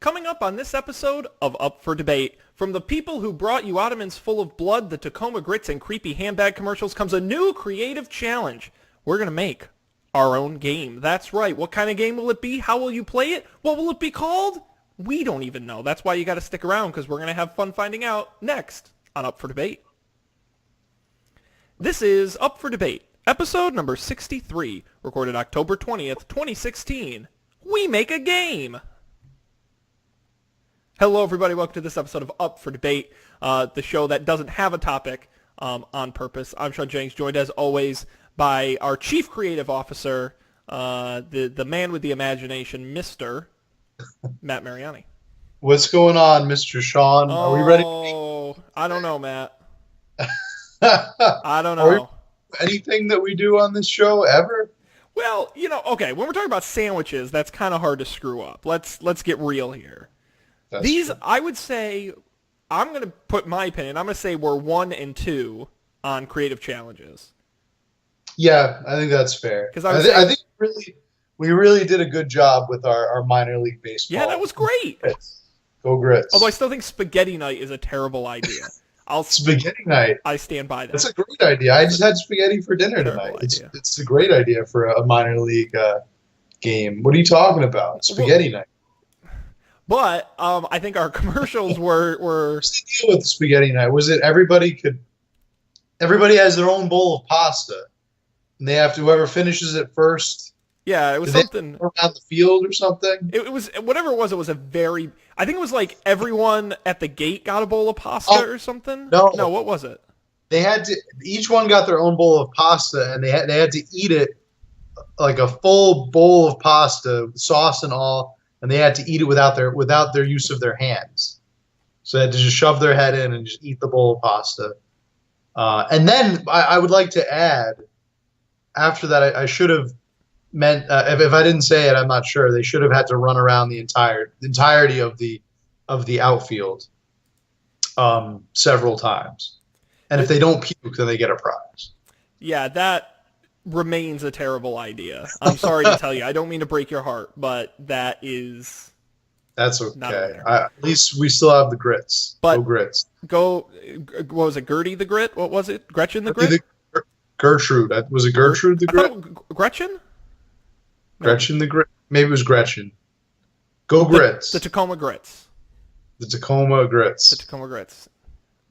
Coming up on this episode of Up for Debate, from the people who brought you Ottomans full of blood, the Tacoma Grits, and creepy handbag commercials comes a new creative challenge. We're going to make our own game. That's right. What kind of game will it be? How will you play it? What will it be called? We don't even know. That's why you got to stick around, because we're going to have fun finding out next on Up for Debate. This is Up for Debate, episode number 63, recorded October 20th, 2016. We make a game. Hello, everybody. Welcome to this episode of Up for Debate, the show that doesn't have a topic on purpose. I'm Sean Jennings, joined as always by our Chief Creative Officer, the man with the imagination, Mr. Matt Mariani. What's going on, Mr. Sean? Are we ready? Oh, I don't know, Matt. I don't know. Anything that we do on this show ever? Well, okay, when we're talking about sandwiches, that's kind of hard to screw up. Let's get real here. These, true. I would say, I'm going to put my opinion, I'm going to say we're 1 and 2 on creative challenges. Yeah, I think that's fair. I think we really did a good job with our minor league baseball. Yeah, that was great. Go Grits. Although I still think spaghetti night is a terrible idea. Spaghetti night. I stand by that. That's a great idea. I just had spaghetti for dinner tonight. It's a great idea for a minor league game. What are you talking about? Spaghetti night. But I think our commercials were. What's the deal with spaghetti night? Was it everybody has their own bowl of pasta, and they have to whoever finishes it first. Yeah, it was something around the field or something. It was whatever it was. It was a very. I think it was like everyone at the gate got a bowl of pasta or something. No, what was it? They had to. Each one got their own bowl of pasta, and they had to eat it like a full bowl of pasta, sauce and all. And they had to eat it without their use of their hands. So they had to just shove their head in and just eat the bowl of pasta. And then I would like to add, after that, I should have meant if I didn't say it, I'm not sure. They should have had to run around the entirety of the outfield several times. And if they don't puke, then they get a prize. Yeah, that remains a terrible idea. I'm sorry to tell you. I don't mean to break your heart, but that's okay. At least we still have the grits. But go Grits. What was it? Gertie the Grit? What was it? Gretchen the Grit? Gertrude. Was it Gertrude the Grit? Gretchen? Gretchen the Grit. Maybe it was Gretchen. Go Grits. The Tacoma Grits. The Tacoma Grits. The Tacoma Grits.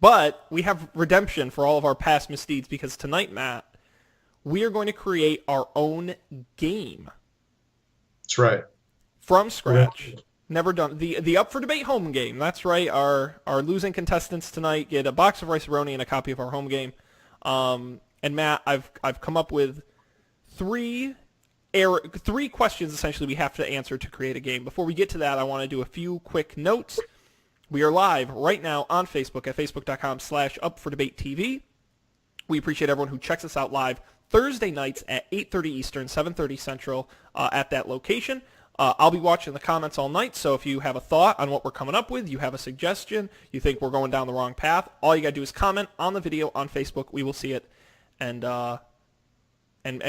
But we have redemption for all of our past misdeeds, because tonight, Matt, we are going to create our own game. That's right. From scratch. Never done. The Up for Debate home game. That's right. Our losing contestants tonight get a box of Rice-A-Roni and a copy of our home game. And Matt, I've come up with three questions essentially we have to answer to create a game. Before we get to that, I want to do a few quick notes. We are live right now on Facebook at facebook.com/UpForDebateTV. We appreciate everyone who checks us out live Thursday nights at 8:30 Eastern, 7:30 Central at that location. I'll be watching the comments all night, so if you have a thought on what we're coming up with, you have a suggestion, you think we're going down the wrong path, all you got to do is comment on the video on Facebook. We will see it, and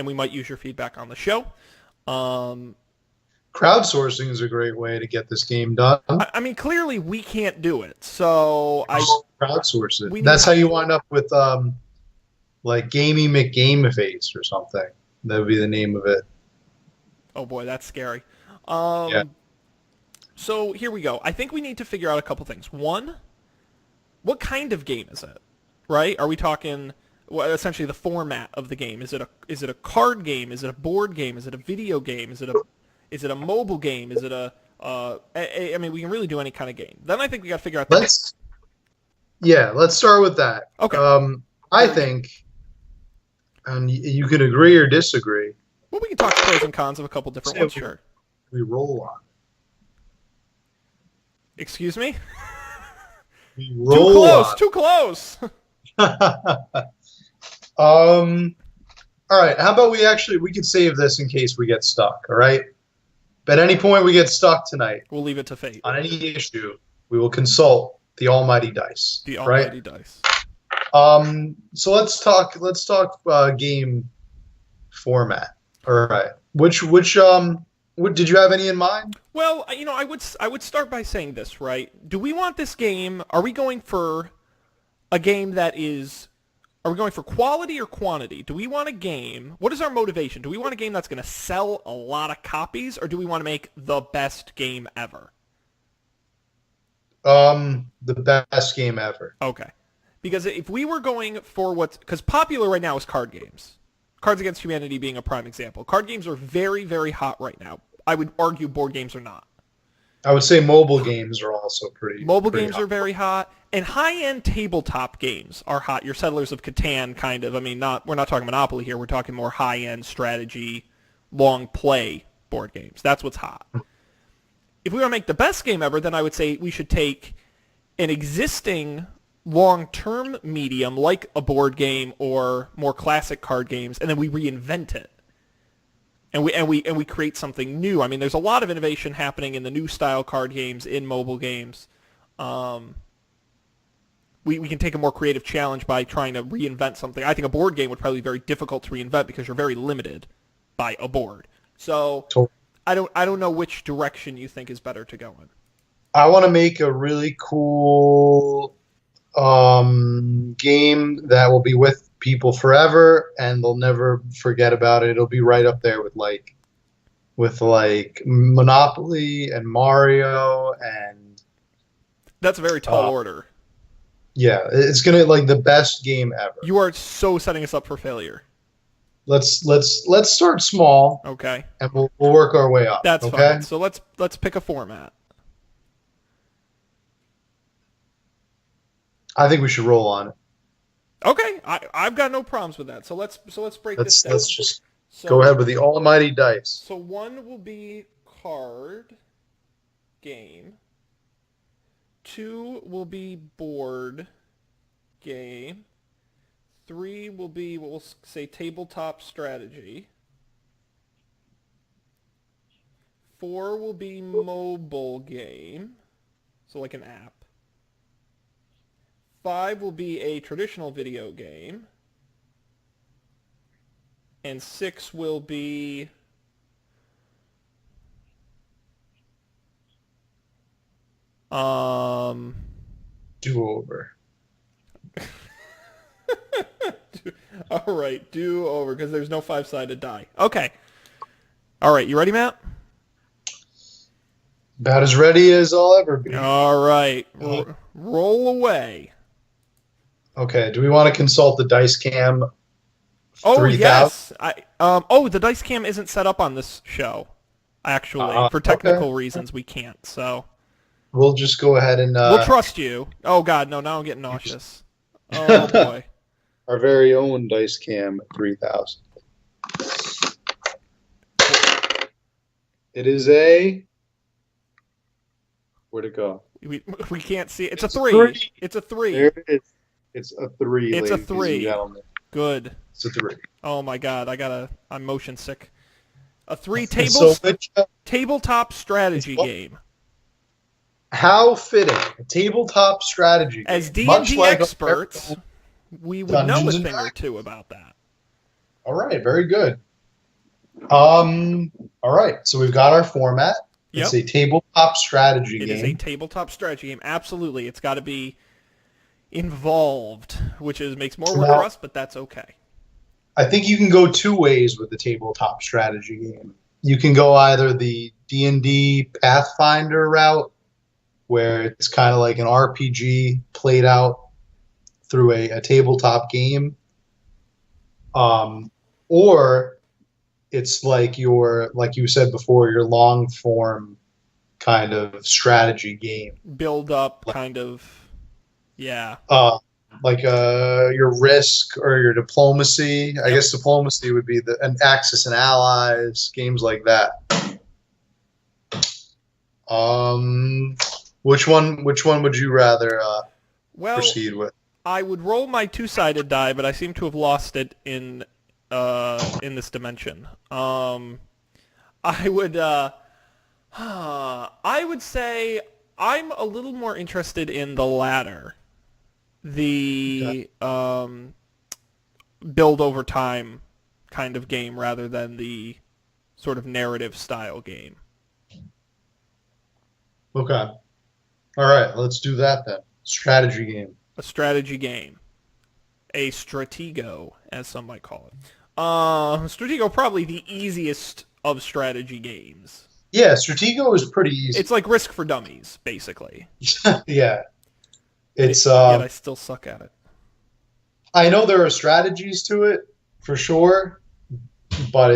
we might use your feedback on the show. Crowdsourcing is a great way to get this game done. I mean, clearly we can't do it, so crowdsource it. That's how you wind up with like Gamey McGameface or something. That would be the name of it. Oh boy, that's scary. Yeah. So here we go. I think we need to figure out a couple things. One, what kind of game is it? Right? Are we talking essentially the format of the game? Is it a card game? Is it a board game? Is it a video game? Is it a mobile game? Is it I mean, we can really do any kind of game. Then I think we got to figure out. Let's start with that. Okay. I think, and you can agree or disagree. Well, we can talk pros and cons of a couple different ones, sure. We roll on. Excuse me? We roll on. Too close. All right. How about we could save this in case we get stuck. All right. But at any point we get stuck tonight, we'll leave it to fate. On any issue, we will consult the almighty dice. The almighty dice. So let's talk game format. All right. Which Did you have any in mind? Well, I would start by saying this, right? Do we want this game? Are we going for a game that is? Are we going for quality or quantity? Do we want a game? What is our motivation? Do we want a game that's going to sell a lot of copies, or do we want to make the best game ever? The best game ever. Okay. Because if we were going for because popular right now is card games. Cards Against Humanity being a prime example. Card games are very, very hot right now. I would argue board games are not. I would say mobile games are also Mobile pretty games hot. are very hot, and high-end tabletop games are hot. Your Settlers of Catan, kind of. I mean, we're not talking Monopoly here. We're talking more high-end strategy, long play board games. That's what's hot. If we want to make the best game ever, then I would say we should take an existing long-term medium like a board game or more classic card games, and then we reinvent it. And we create something new. I mean, there's a lot of innovation happening in the new style card games, in mobile games. We can take a more creative challenge by trying to reinvent something. I think a board game would probably be very difficult to reinvent because you're very limited by a board. So I don't know which direction you think is better to go in. I want to make a really cool game that will be with people forever and they'll never forget about it. It'll be right up there with Monopoly and Mario and That's a very tall order. yeah, it's gonna like the best game ever. You are so setting us up for failure. Let's start small Okay. and we'll work our way up. That's okay? fine. So let's pick a format. I think we should roll on it. Okay, I've got no problems with that. So let's break this down. Let's just So, go ahead with the almighty dice. So one will be card game. Two will be board game. Three will be what we'll say tabletop strategy. Four will be mobile game, so like an app. Five will be a traditional video game. And six will be Do over. all right, do over because there's no five-sided die. Okay. All right, you ready, Matt? About as ready as I'll ever be. All right. Roll away. Okay, do we want to consult the dice cam? Oh 3000? yes. The dice cam isn't set up on this show. Actually, for technical reasons, we can't. So We'll just go ahead and we'll trust you. Oh God, no! Now I'm getting nauseous. Oh boy. our very own dice cam 3000. It is a where'd it go? We can't see it. It's a It's three. three. It's a three. There it is. It's a 3. It's a ladies and 3. gentlemen. Good. It's a 3. Oh my God, I'm motion sick. A So tabletop strategy What? game. how fitting a tabletop strategy As game, D&D much like experts, we would know Dungeons a and thing or Dragons. two about that. All right, very good. All right, so we've got our format. It's Yep. a tabletop strategy It game. is a tabletop strategy game. Absolutely. It's got to be involved, which makes more work Now- for us, but that's okay. I think you can go two ways with the tabletop strategy game. You can go either the D&D Pathfinder route, where it's kind of like an RPG played out through a tabletop game, or it's like you said before, your long form kind of strategy game. Build up, kind of. Yeah. Like your Risk or your Diplomacy. I guess Diplomacy would be an Axis and Allies, games like that. Which one would you rather Well, proceed with? I would roll my two-sided die, but I seem to have lost it in this dimension. I would say I'm a little more interested in the latter. The build over time kind of game rather than the sort of narrative style game. Okay. All right. Let's do that then. Strategy game. A strategy game. A stratego, as some might call it. Stratego probably the easiest of strategy games. Yeah, Stratego is pretty easy. It's like Risk for Dummies, basically. Yeah. It's Yet I still suck at it. I know there are strategies to it for sure, but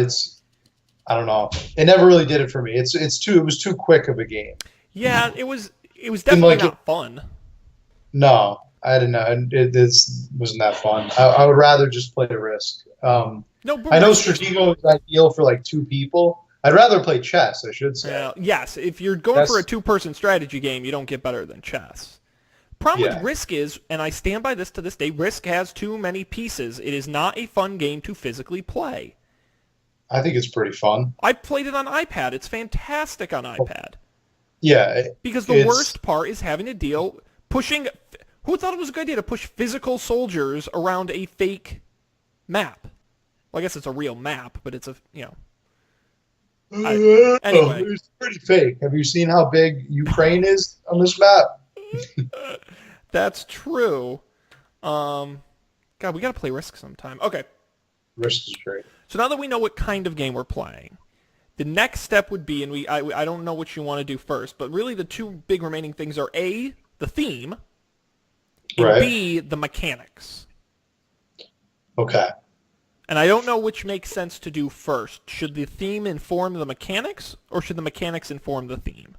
I don't know. It never really did it for me. It was too quick of a game. Yeah, it was definitely not fun. No, I didn't know. This wasn't that fun. I would rather just play Risk. No, but I know Stratego is ideal for like 2 people. I'd rather play chess, I should say. Yes, if you're going for a 2-person strategy game, you don't get better than chess. Problem with Risk is, and I stand by this to this day, Risk has too many pieces. It is not a fun game to physically play. I think it's pretty fun. I played it on iPad. It's fantastic on iPad. Yeah. Because the worst part is having to pushing... Who thought it was a good idea to push physical soldiers around a fake map? Well, I guess it's a real map, but it's anyway. It's pretty fake. Have you seen how big Ukraine is on this map? That's true. God, we gotta play Risk sometime. Okay. Risk is great. So now that we know what kind of game we're playing, the next step would be, and I don't know what you want to do first, but really the 2 big remaining things are A, the theme, and B, the mechanics. Okay. And I don't know which makes sense to do first. Should the theme inform the mechanics, or should the mechanics inform the theme?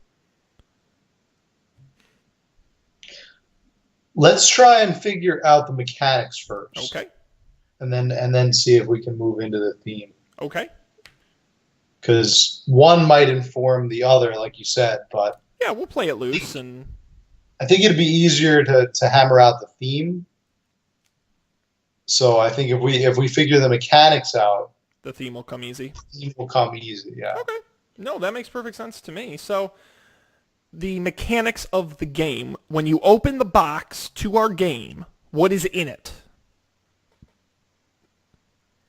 Let's try and figure out the mechanics first. Okay. And then see if we can move into the theme. Okay. Because one might inform the other, like you said, but yeah, we'll play it loose, and I think it'd be easier to hammer out the theme. So I think if we figure the mechanics out, the theme will come easy. The theme will come easy. Yeah. Okay. No, that makes perfect sense to me. So the mechanics of the game, when you open the box to our game, what is in it?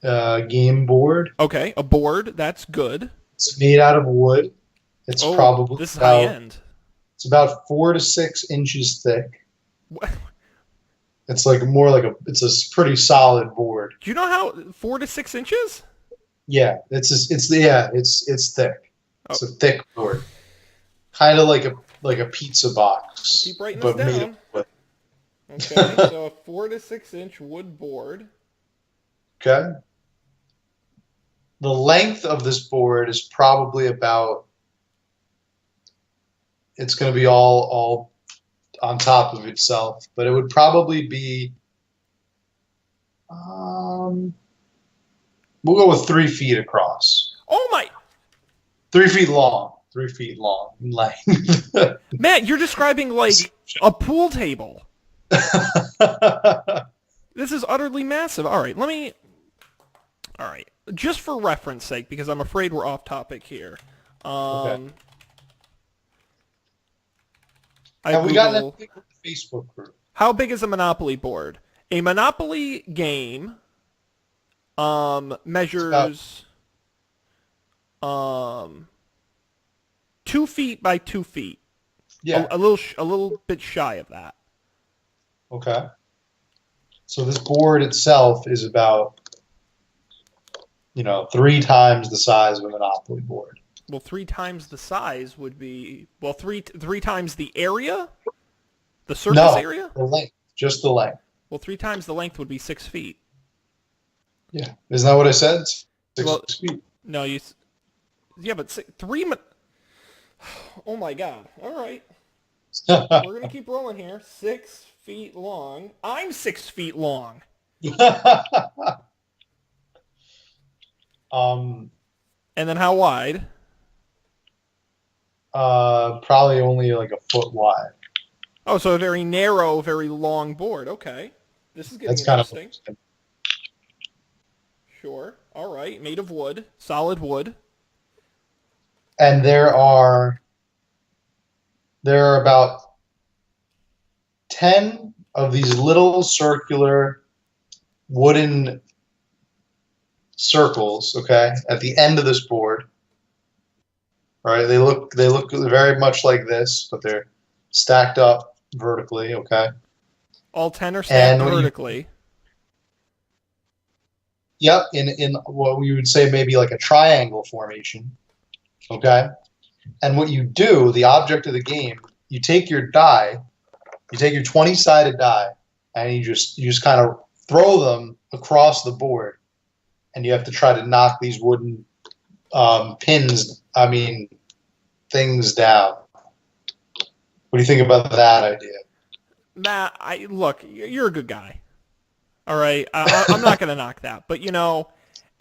Game board. Okay, a board. That's good. It's made out of wood. It's probably this is high end. It's about 4 to 6 inches thick. What? It's it's a pretty solid board. Do you know how 4 to 6 inches? Yeah, it's thick. It's a thick board, kind of like a pizza box. Keep writing this down. Made of wood. Okay, so a 4 to 6 inch wood board. Okay. The length of this board is probably about. It's going to be all on top of itself, but it would probably be. We'll go with 3 feet across. Oh my! 3 feet long. 3 feet long in length. Matt, you're describing like a pool table. This is utterly massive. All right, all right, just for reference sake, because I'm afraid we're off topic here. Okay. Have we gotten anything with the Facebook group? How big is a Monopoly board? A Monopoly game measures 2 feet by 2 feet. Yeah, a little bit shy of that. Okay. So this board itself is about 3 times the size of a Monopoly board. Well, 3 times the size would be three times the area, the surface area. The length, just the length. Well, 3 times the length would be 6 feet. Yeah, isn't that what I said? 6 feet. No, yeah, but 3. Oh my God! All right, we're gonna keep rolling here. 6 feet long. I'm 6 feet long. And then how wide? Probably only like a foot wide. Oh, so a very narrow, very long board. Okay, this is getting interesting. Kind of Sure. All right, made of wood, solid wood. And there are about 10 of these little circular wooden circles, okay, at the end of this board. All right, they look very much like this, but they're stacked up vertically. Okay, All 10 are stacked and vertically. yep, in what we would say maybe like a triangle formation. Okay, and what you do, the object of the game, you take your die, you take your 20-sided die, and you just kind of throw them across the board, and you have to try to knock these wooden pins. I mean, things down. What do you think about that idea? Matt, look, you're a good guy. All right, I'm not going to knock that. But,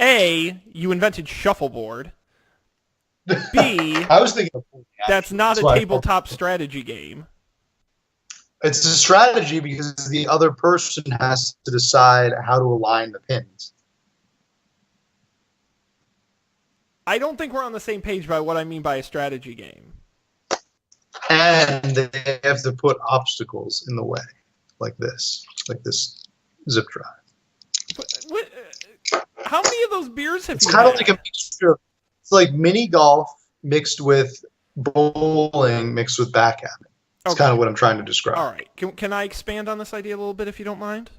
A, you invented shuffleboard. B, I was thinking of that's not a why I tabletop strategy game. It's a strategy because the other person has to decide how to align the pins. I don't think we're on the same page by what I mean by a strategy game. And they have to put obstacles in the way, like this zip drive. How many of those beers have It's you kind of had? like a mixture. It's like mini golf mixed with bowling mixed with backgammon. It's Okay. kind of what I'm trying to describe. All right. Can I expand on this idea a little bit if you don't mind?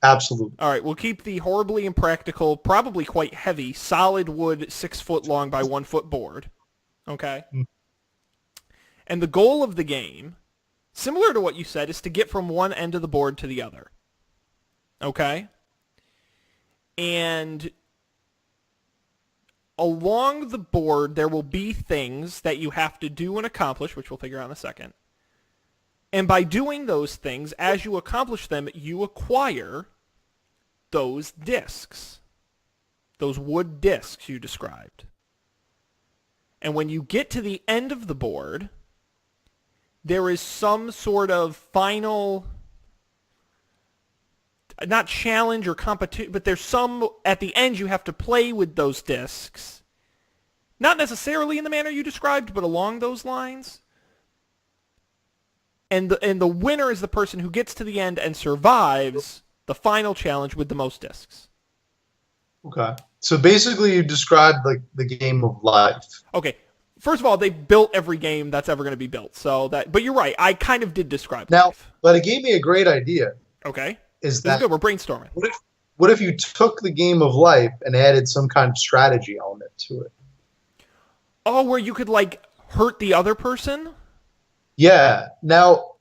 Absolutely. All right. We'll keep the horribly impractical, probably quite heavy, solid wood 6 foot long by 1 foot board. Okay? And the goal of the game, similar to what you said, is to get from one end of the board to the other. Okay? And along the board, there will be things that you have to do and accomplish, which we'll figure out in a second. And by doing those things, as you accomplish them, you acquire those discs. Those wood discs you described. And when you get to the end of the board, there is some sort of final, not challenge or competition, but there's some, at the end you have to play with those discs. Not necessarily in the manner you described, but along those lines. And the winner is the person who gets to the end and survives the final challenge with the most discs. Okay. So basically, you described like the game of life. Okay. First of all, they built every game that's ever going to be built. But you're right. I kind of did describe Now, life. but it gave me a great idea. Okay. Is This is that good. We're brainstorming. what if you took the game of life and added some kind of strategy element to it? Oh, where you could like hurt the other person? Yeah. Now,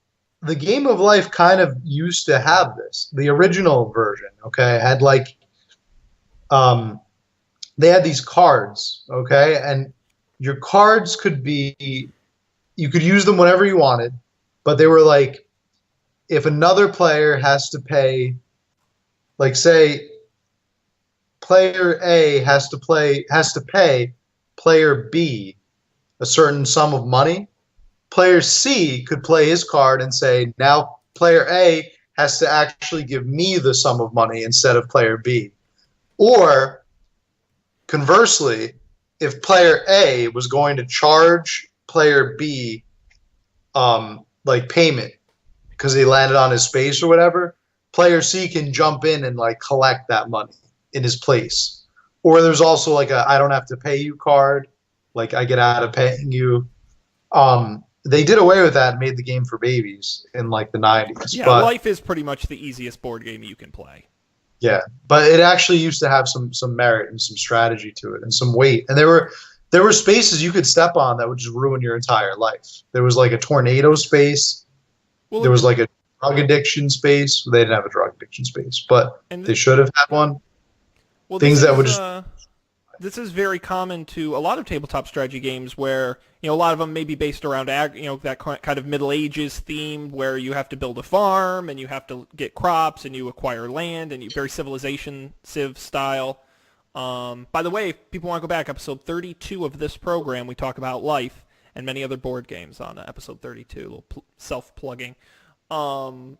the game of life kind of used to have this. The original version, okay, had like, they had these cards, okay, and your cards could be, you could use them whenever you wanted, but they were like, if another player has to pay, like say, player A has to pay player B a certain sum of money. Player C could play his card and say, now player A has to actually give me the sum of money instead of player B. Or conversely, if player A was going to charge player B like payment because he landed on his space or whatever, player C can jump in and like collect that money in his place. Or there's also like a I don't have to pay you card, like I get out of paying you. They did away with that and made the game for babies in like the 90s. Yeah, but, life is pretty much the easiest board game you can play. yeah, but it actually used to have some merit and some strategy to it and some weight. And there were spaces you could step on that would just ruin your entire life. There was like a tornado space. Well, There was like a drug addiction space. They didn't have a drug addiction space, but they should have had one. well, things this that is, would just this is very common to a lot of tabletop strategy games where, a lot of them may be based around, that kind of Middle Ages theme where you have to build a farm and you have to get crops and you acquire land and very Civ style. By the way, if people want to go back, episode 32 of this program, we talk about life and many other board games on episode 32, a little self-plugging. I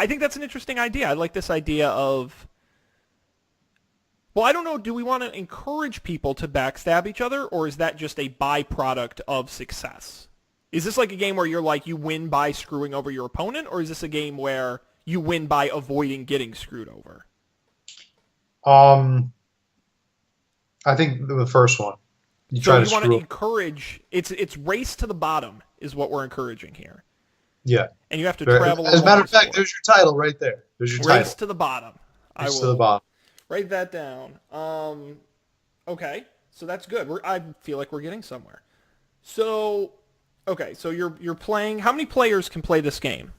think that's an interesting idea. I like this idea of, well, I don't know, do we want to encourage people to backstab each other, or is that just a byproduct of success? Is this like a game where you're like, you win by screwing over your opponent, or is this a game where you win by avoiding getting screwed over? I think the first one. You So try to you want to screw up. encourage, it's race to the bottom is what we're encouraging here. Yeah. And you have to travel As a matter of along fact, there's your title right there. There's your race title. to the bottom. I Race to the will bottom. write that down. Okay, so that's good. I feel like we're getting somewhere. So, okay, so you're playing. How many players can play this game?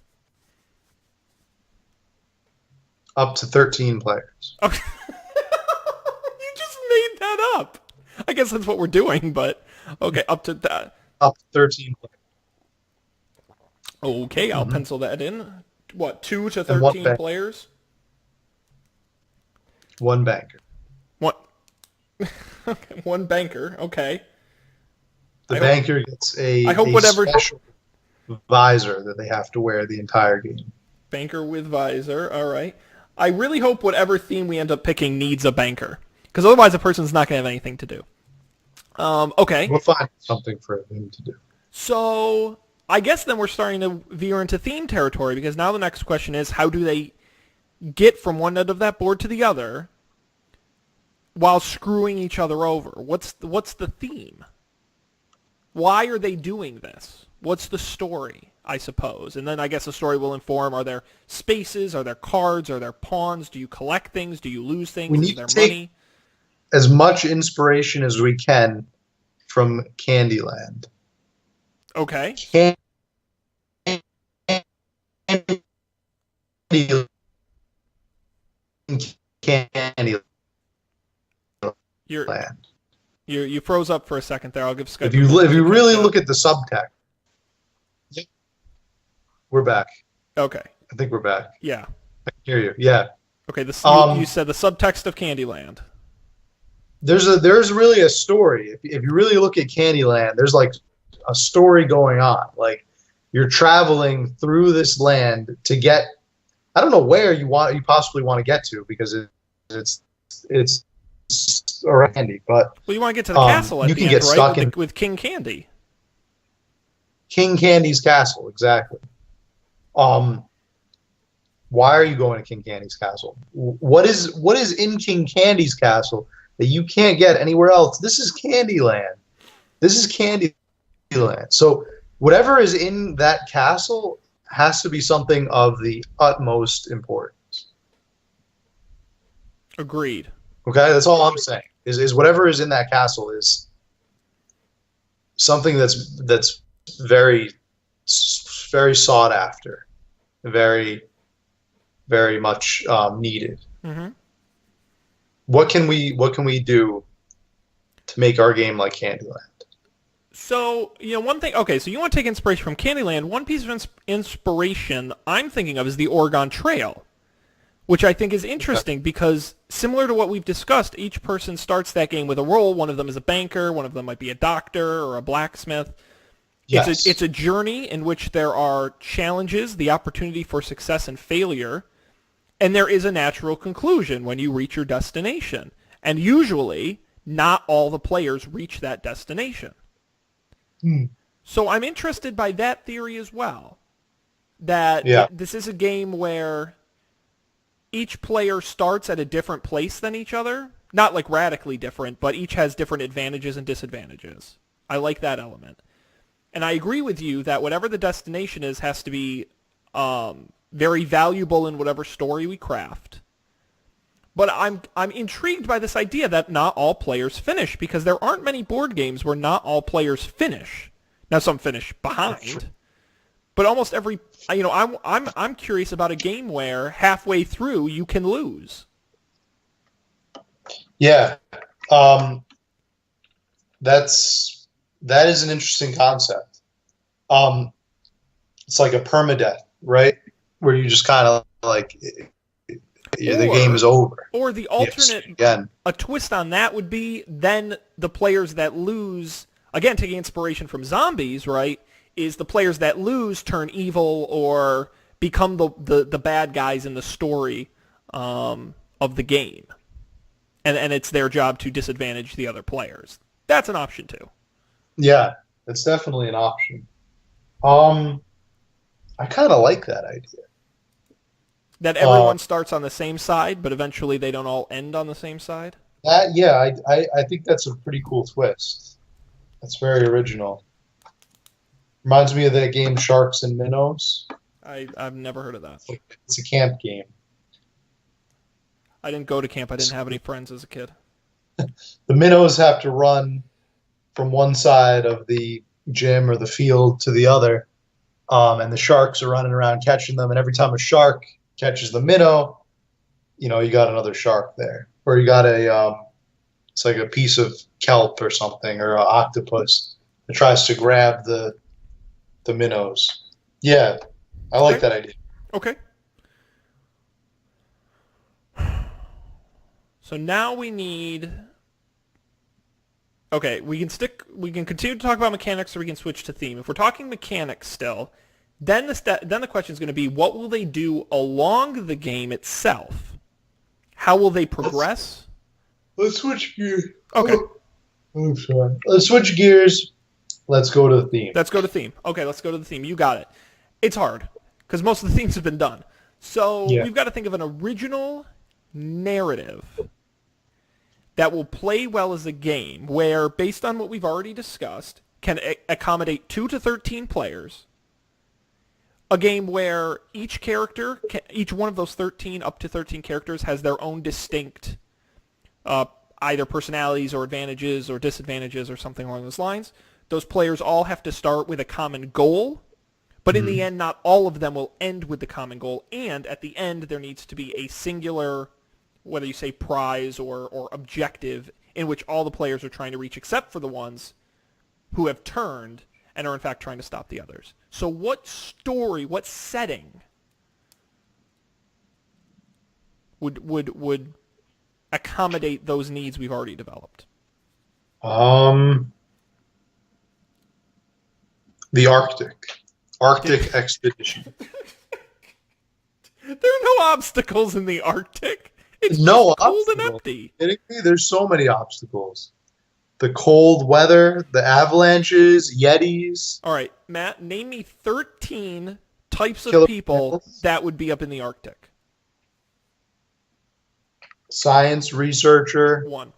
Up to 13 players. Okay. You just made that up. I guess that's what we're doing, but okay, up to that. Up to 13 players. Okay, I'll pencil that in. What, 2 to And one 13 bank. players? One banker. What? Okay, one banker. Okay. The I banker gets I hope whatever- special visor that they have to wear the entire game. Banker with visor. All right. I really hope whatever theme we end up picking needs a banker, because otherwise the person's not going to have anything to do. Okay. We'll find something for him to do. So I guess then we're starting to veer into theme territory, because now the next question is, how do they get from one end of that board to the other while screwing each other over? What's the theme? Why are they doing this? What's the story, I suppose? And then I guess the story will inform, are there spaces? Are there cards? Are there pawns? Do you collect things? Do you lose things? We Is need there to take- money? As much inspiration as we can from Candyland. Okay. Candyland. You froze up for a second there. I'll give Skype. If you really look at the subtext, we're back. Okay. I think we're back. Yeah. I can hear you. Yeah. Okay. You said the subtext of Candyland. There's really a story. If you really look at Candyland, there's like a story going on. Like you're traveling through this land to get. I don't know where you possibly want to get to, because it's around Candy, but Well, you want to get to the castle at you the can end, get right? stuck with King Candy. King Candy's castle, exactly. Why are you going to King Candy's castle? What is in King Candy's castle that you can't get anywhere else? This is Candyland. This is Candyland. So whatever is in that castle has to be something of the utmost importance. Agreed. Okay, that's all I'm saying. Is whatever is in that castle is something that's very sought after, very very much needed. Mm-hmm. What can we do to make our game like Candyland? So, one thing, okay, so you want to take inspiration from Candyland. One piece of inspiration I'm thinking of is the Oregon Trail, which I think is interesting because similar to what we've discussed, each person starts that game with a role. One of them is a banker, one of them might be a doctor or a blacksmith. Yes. It's a journey in which there are challenges, the opportunity for success and failure, and there is a natural conclusion when you reach your destination. And usually, not all the players reach that destination. So I'm interested by that theory as well, that this is a game where each player starts at a different place than each other. Not like radically different, but each has different advantages and disadvantages. I like that element. And I agree with you that whatever the destination is has to be very valuable in whatever story we craft. But I'm intrigued by this idea that not all players finish, because there aren't many board games where not all players finish. Now some finish behind, but almost every I'm curious about a game where halfway through you can lose. Yeah, that is an interesting concept. It's like a permadeath, right? Where you just kind of like the game is over. Or the alternate, again. A twist on that would be then the players that lose, again taking inspiration from zombies, right, is the players that lose turn evil or become the bad guys in the story of the game. And it's their job to disadvantage the other players. That's an option too. Yeah, that's definitely an option. I kind of like that idea. That everyone starts on the same side, but eventually they don't all end on the same side? I think that's a pretty cool twist. That's very original. Reminds me of that game Sharks and Minnows. I've never heard of that. It's a camp game. I didn't go to camp. I didn't have any friends as a kid. The minnows have to run from one side of the gym or the field to the other, and the sharks are running around catching them. And every time a shark catches the minnow, you got another shark there, or you got it's like a piece of kelp or something, or an octopus that tries to grab the minnows. Yeah, I like that idea. Okay. So now we need. Okay, we can continue to talk about mechanics, or we can switch to theme. If we're talking mechanics still, then the question is going to be, what will they do along the game itself? How will they progress? Let's switch gears. Okay. Oh, sorry. Let's switch gears. Let's go to the theme. Let's go to theme. Okay, let's go to the theme. You got it. It's hard, because most of the themes have been done. So we've got to think of an original narrative that will play well as a game where, based on what we've already discussed, can accommodate 2 to 13 players. A game where each one of those 13, up to 13 characters, has their own distinct either personalities or advantages or disadvantages or something along those lines. Those players all have to start with a common goal, but in the end, not all of them will end with the common goal. And at the end, there needs to be a singular, whether you say prize or objective, in which all the players are trying to reach, except for the ones who have turned and are in fact trying to stop the others. So what story, what setting would accommodate those needs we've already developed? The Arctic expedition. There are no obstacles in the Arctic. It's no just cold and obstacles. empty. Kidding me? There's so many obstacles. The cold weather, the avalanches, yetis. All right, Matt, name me 13 types of Killer people whales. that would be up in the Arctic. Science researcher, 1.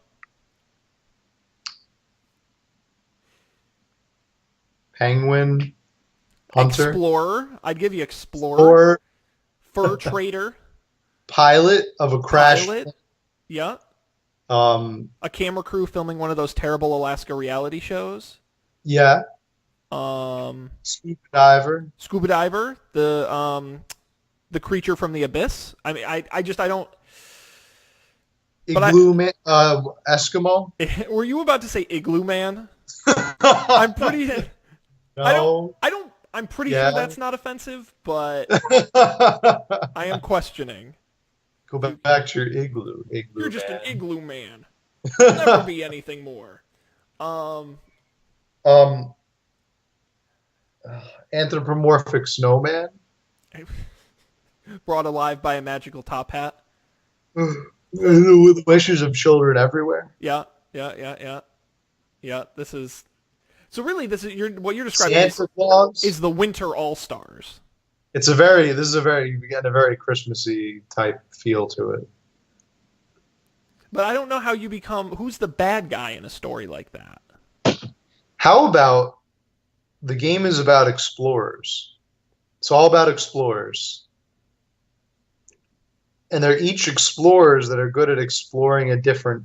penguin, hunter, Explorer. I'd give you explorer. or Fur trader. pilot of a crash. Pilot. Yeah. Um, A camera crew filming one of those terrible Alaska reality shows. yeah, Um, scuba diver, scuba diver. The creature from the abyss. I mean, I don't. But igloo man, Eskimo. Were you about to say igloo man? I'm pretty. No. I'm pretty Yeah. sure that's not offensive, but I am questioning. Go back to your igloo. You're just man. an igloo man. You'll never be anything more. Anthropomorphic snowman. Brought alive by a magical top hat. With wishes of children everywhere. Yeah. This is so really. What you're describing Santa Claus. is the Winter All Stars. This is a very Christmassy type feel to it. But I don't know how you become. Who's the bad guy in a story like that? How about the game is about explorers? It's all about explorers. And they're each explorers that are good at exploring a different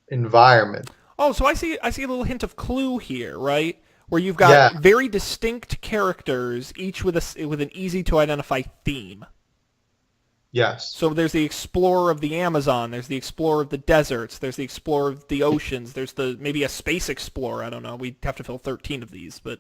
environment. Oh, so I see a little hint of Clue here, right? Where you've got very distinct characters, each with an easy to identify theme. Yes. So there's the explorer of the Amazon, there's the explorer of the deserts, there's the explorer of the oceans, there's maybe a space explorer, I don't know. We'd have to fill 13 of these, but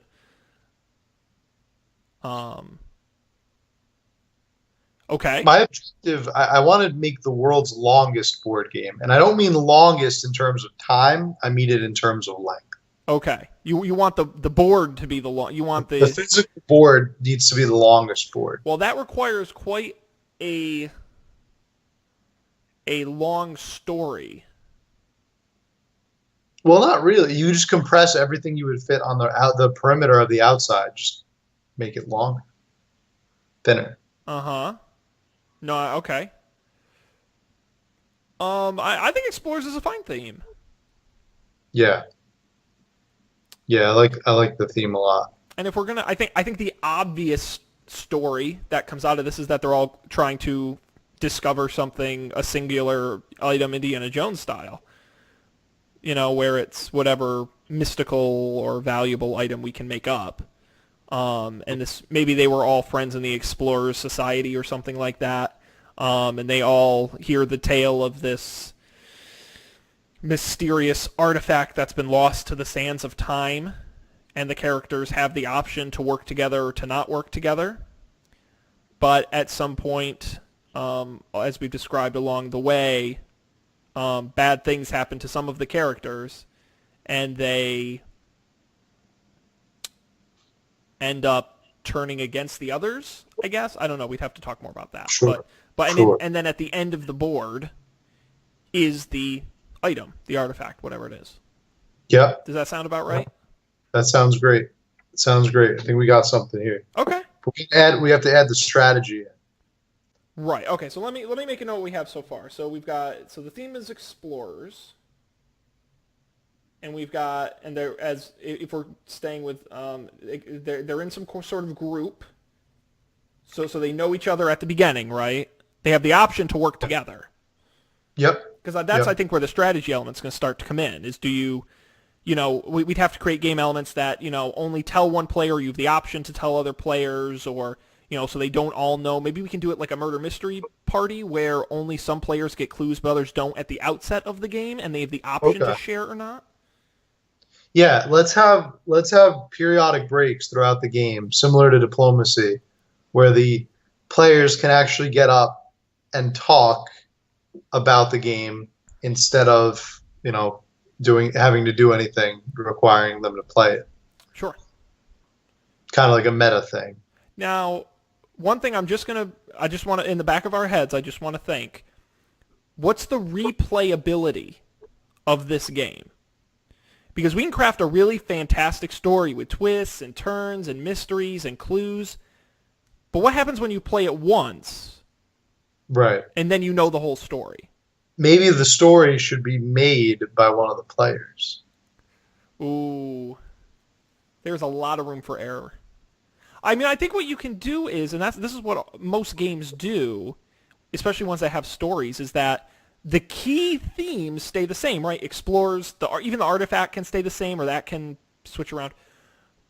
okay. My objective, I want to make the world's longest board game. And I don't mean longest in terms of time, I mean it in terms of length. Okay. You want the board to be you want The physical board needs to be the longest board. Well, that requires quite a long story. Well, not really. You just compress everything you would fit on the perimeter of the outside. Just make it longer, thinner. Uh-huh. No, okay. I think Explorers is a fine theme. Yeah. Yeah, I like the theme a lot. And if we're gonna, I think the obvious story that comes out of this is that they're all trying to discover something, a singular item, Indiana Jones style. Where it's whatever mystical or valuable item we can make up. And this maybe they were all friends in the Explorers Society or something like that. And they all hear the tale of this mysterious artifact that's been lost to the sands of time, and the characters have the option to work together or to not work together. But at some point, as we've described along the way, bad things happen to some of the characters, and they end up turning against the others, I guess. I don't know. We'd have to talk more about that. Sure. But Sure. and then at the end of the board is the item, the artifact, whatever it is. Yeah, Does that sound about right? that sounds great. It sounds great. I think we got something here. Okay. We have to add the strategy in. Right. Okay. So let me make a note what we have so far. So the theme is explorers, and we've got and they're as if we're staying with they're in some sort of group. So they know each other at the beginning, right? They have the option to work together. Yep. Because that's, Yep. I think, where the strategy element's going to start to come in. Is we'd have to create game elements that, only tell one player, you have the option to tell other players, or, so they don't all know. Maybe we can do it like a murder mystery party where only some players get clues but others don't at the outset of the game, and they have the option to Okay. share or not. Yeah, let's have periodic breaks throughout the game, similar to diplomacy, where the players can actually get up and talk about the game instead of, doing having to do anything requiring them to play it. Sure. Kind of like a meta thing. Now, one thing I just want to, in the back of our heads, I just want to think, what's the replayability of this game? Because we can craft a really fantastic story with twists and turns and mysteries and clues. But what happens when you play it once Right. and then you know the whole story? Maybe the story should be made by one of the players. Ooh, there's a lot of room for error. I mean, I think what you can do is, and this is what most games do, especially ones that have stories, is that the key themes stay the same, right? Explorers, even the artifact can stay the same, or that can switch around.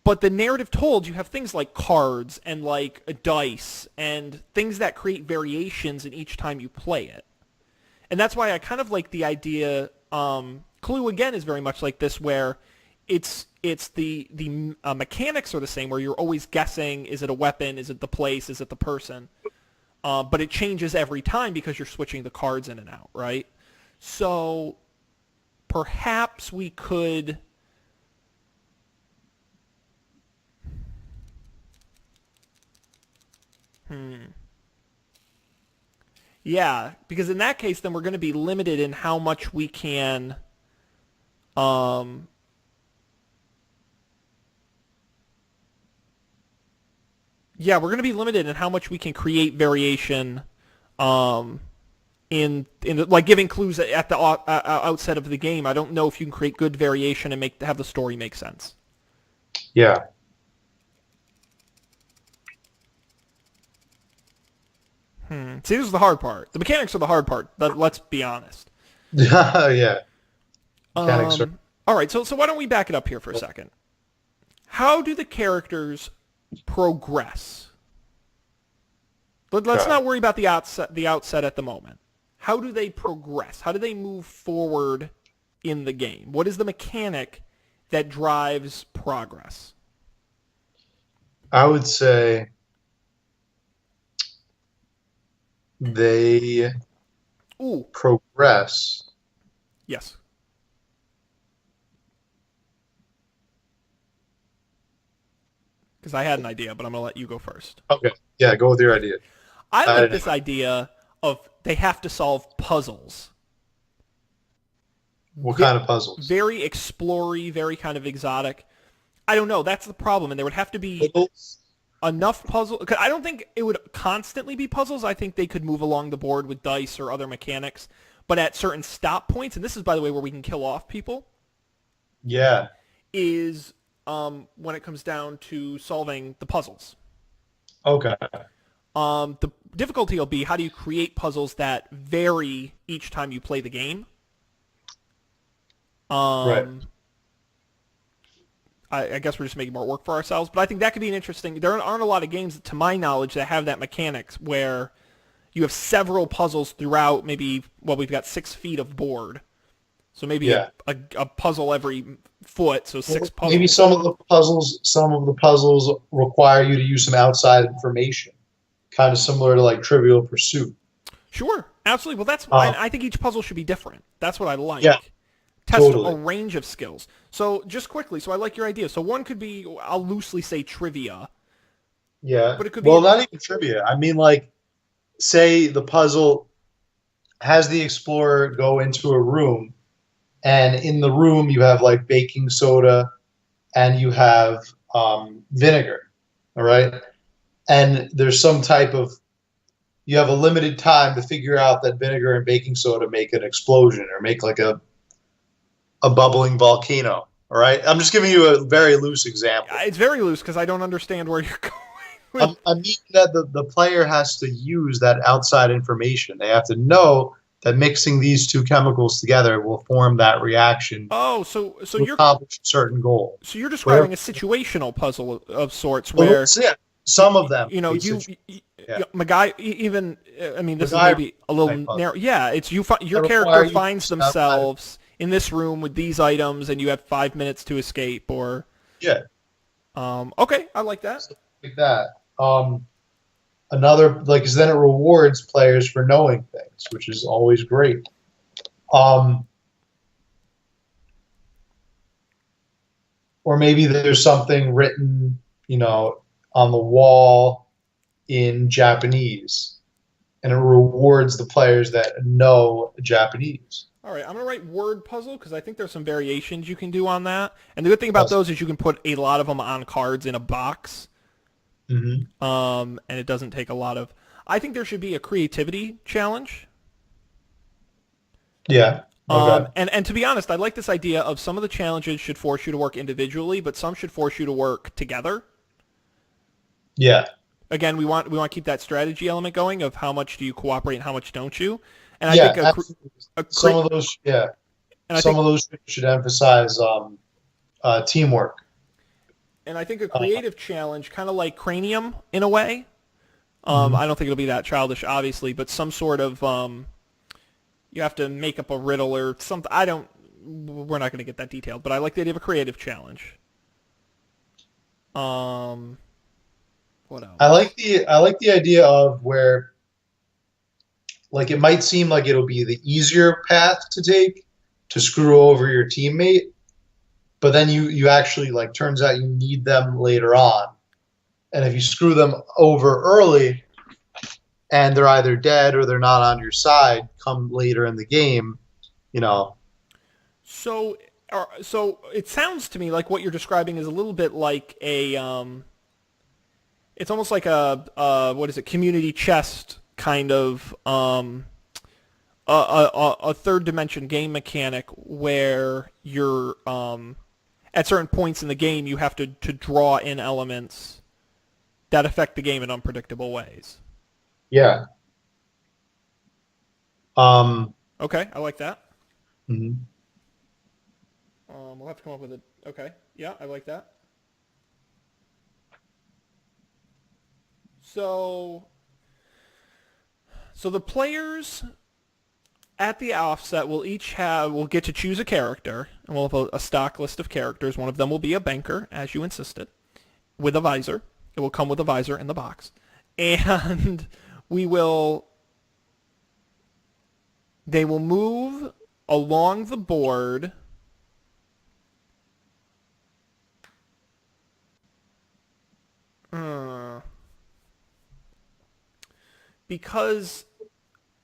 But the narrative told, you have things like cards and like a dice and things that create variations in each time you play it. And that's why I kind of like the idea. Clue again is very much like this, where it's the mechanics are the same, where you're always guessing: is it a weapon? Is it the place? Is it the person? But it changes every time because you're switching the cards in and out, right? So perhaps we could. Yeah, because in that case, then we're going to be limited in how much we can. Um, yeah, we're going to be limited in how much we can create variation. Like giving clues at the outset of the game. I don't know if you can create good variation and have the story make sense. Yeah. See, this is the hard part. The mechanics are the hard part. But let's be honest. Yeah. Mechanics are. All right, so why don't we back it up here for a second? How do the characters progress? Let's Okay. not worry about the outset at the moment. How do they progress? How do they move forward in the game? What is the mechanic that drives progress? I would say they Ooh, progress. yes. Because I had an idea, but I'm going to let you go first. Okay. Yeah, go with your idea. I I like this idea of they have to solve puzzles. What kind of puzzles? Very explory, very kind of exotic. I don't know. That's the problem, and there would have to be Puzzles? enough puzzle. Cause I don't think it would constantly be puzzles. I think they could move along the board with dice or other mechanics, but at certain stop points, and this is, by the way, where we can kill off people, Yeah. is when it comes down to solving the puzzles. Okay. The difficulty will be how do you create puzzles that vary each time you play the game. Right. I guess we're just making more work for ourselves, but I think that could be an interesting. There aren't a lot of games, to my knowledge, that have that mechanics where you have several puzzles throughout. Maybe we've got 6 feet of board, so maybe Yeah. a puzzle every foot, so 6 puzzles. Maybe some of the puzzles require you to use some outside information, kind of similar to like Trivial Pursuit. Sure, absolutely. Well, that's Uh, I think each puzzle should be different. That's what I like. Yeah, Test totally. a range of skills. So just quickly, so I like your idea. So one could be, I'll loosely say trivia, Yeah. but it could Well, be not even trivia. I mean, like, say the puzzle has the explorer go into a room, and in the room you have like baking soda and you have vinegar. All right. And there's some type of, you have a limited time to figure out that vinegar and baking soda make an explosion or make like a bubbling volcano. All right. I'm just giving you a very loose example. it's very loose because I don't understand where you're going. I mean that the player has to use that outside information. They have to know that mixing these two chemicals together will form that reaction Oh, so to accomplish a certain goal. you're describing a situational puzzle of sorts Well, where that's it. Some of them. you know Yeah. MacGy even I mean this MacGyver is maybe a little type puzzle. narrow. Yeah, it's your That character require you to finds use outside- themselves in this room with these items, and you have 5 minutes to escape. Or Yeah, okay, I like that. like that. Another like is then it rewards players for knowing things, which is always great. Or maybe there's something written, on the wall in Japanese, and it rewards the players that know Japanese. All right, I'm going to write word puzzle because I think there's some variations you can do on that. And the good thing about those is you can put a lot of them on cards in a box. Mm-hmm. And it doesn't take a lot of... I think there should be a creativity challenge. Yeah. Okay. And to be honest, I like this idea of some of the challenges should force you to work individually, but some should force you to work together. Yeah. Again, we want to keep that strategy element going of how much do you cooperate and how much don't you. And I Yeah. think Absolutely. Some of those, yeah. and I Some think, of those should emphasize teamwork. and I think a creative challenge, kind of like Cranium in a way. Mm-hmm. I don't think it'll be that childish, obviously, but some sort of you have to make up a riddle or something. We're not going to get that detailed, but I like the idea of a creative challenge. What else? I like the idea of where, like, it might seem like it'll be the easier path to take to screw over your teammate, but then you actually, like, turns out you need them later on, and if you screw them over early and they're either dead or they're not on your side come later in the game, So it sounds to me like what you're describing is a little bit like a it's almost like a what is it, community chest kind of a third dimension game mechanic where you're at certain points in the game you have to draw in elements that affect the game in unpredictable ways. Yeah. Okay, I like that. Mhm. We'll have to come up with it. Okay, yeah, I like that. So the players at the offset will get to choose a character, and we'll have a stock list of characters. One of them will be a banker, as you insisted, with a visor. It will come with a visor in the box, and they will move along the board. Because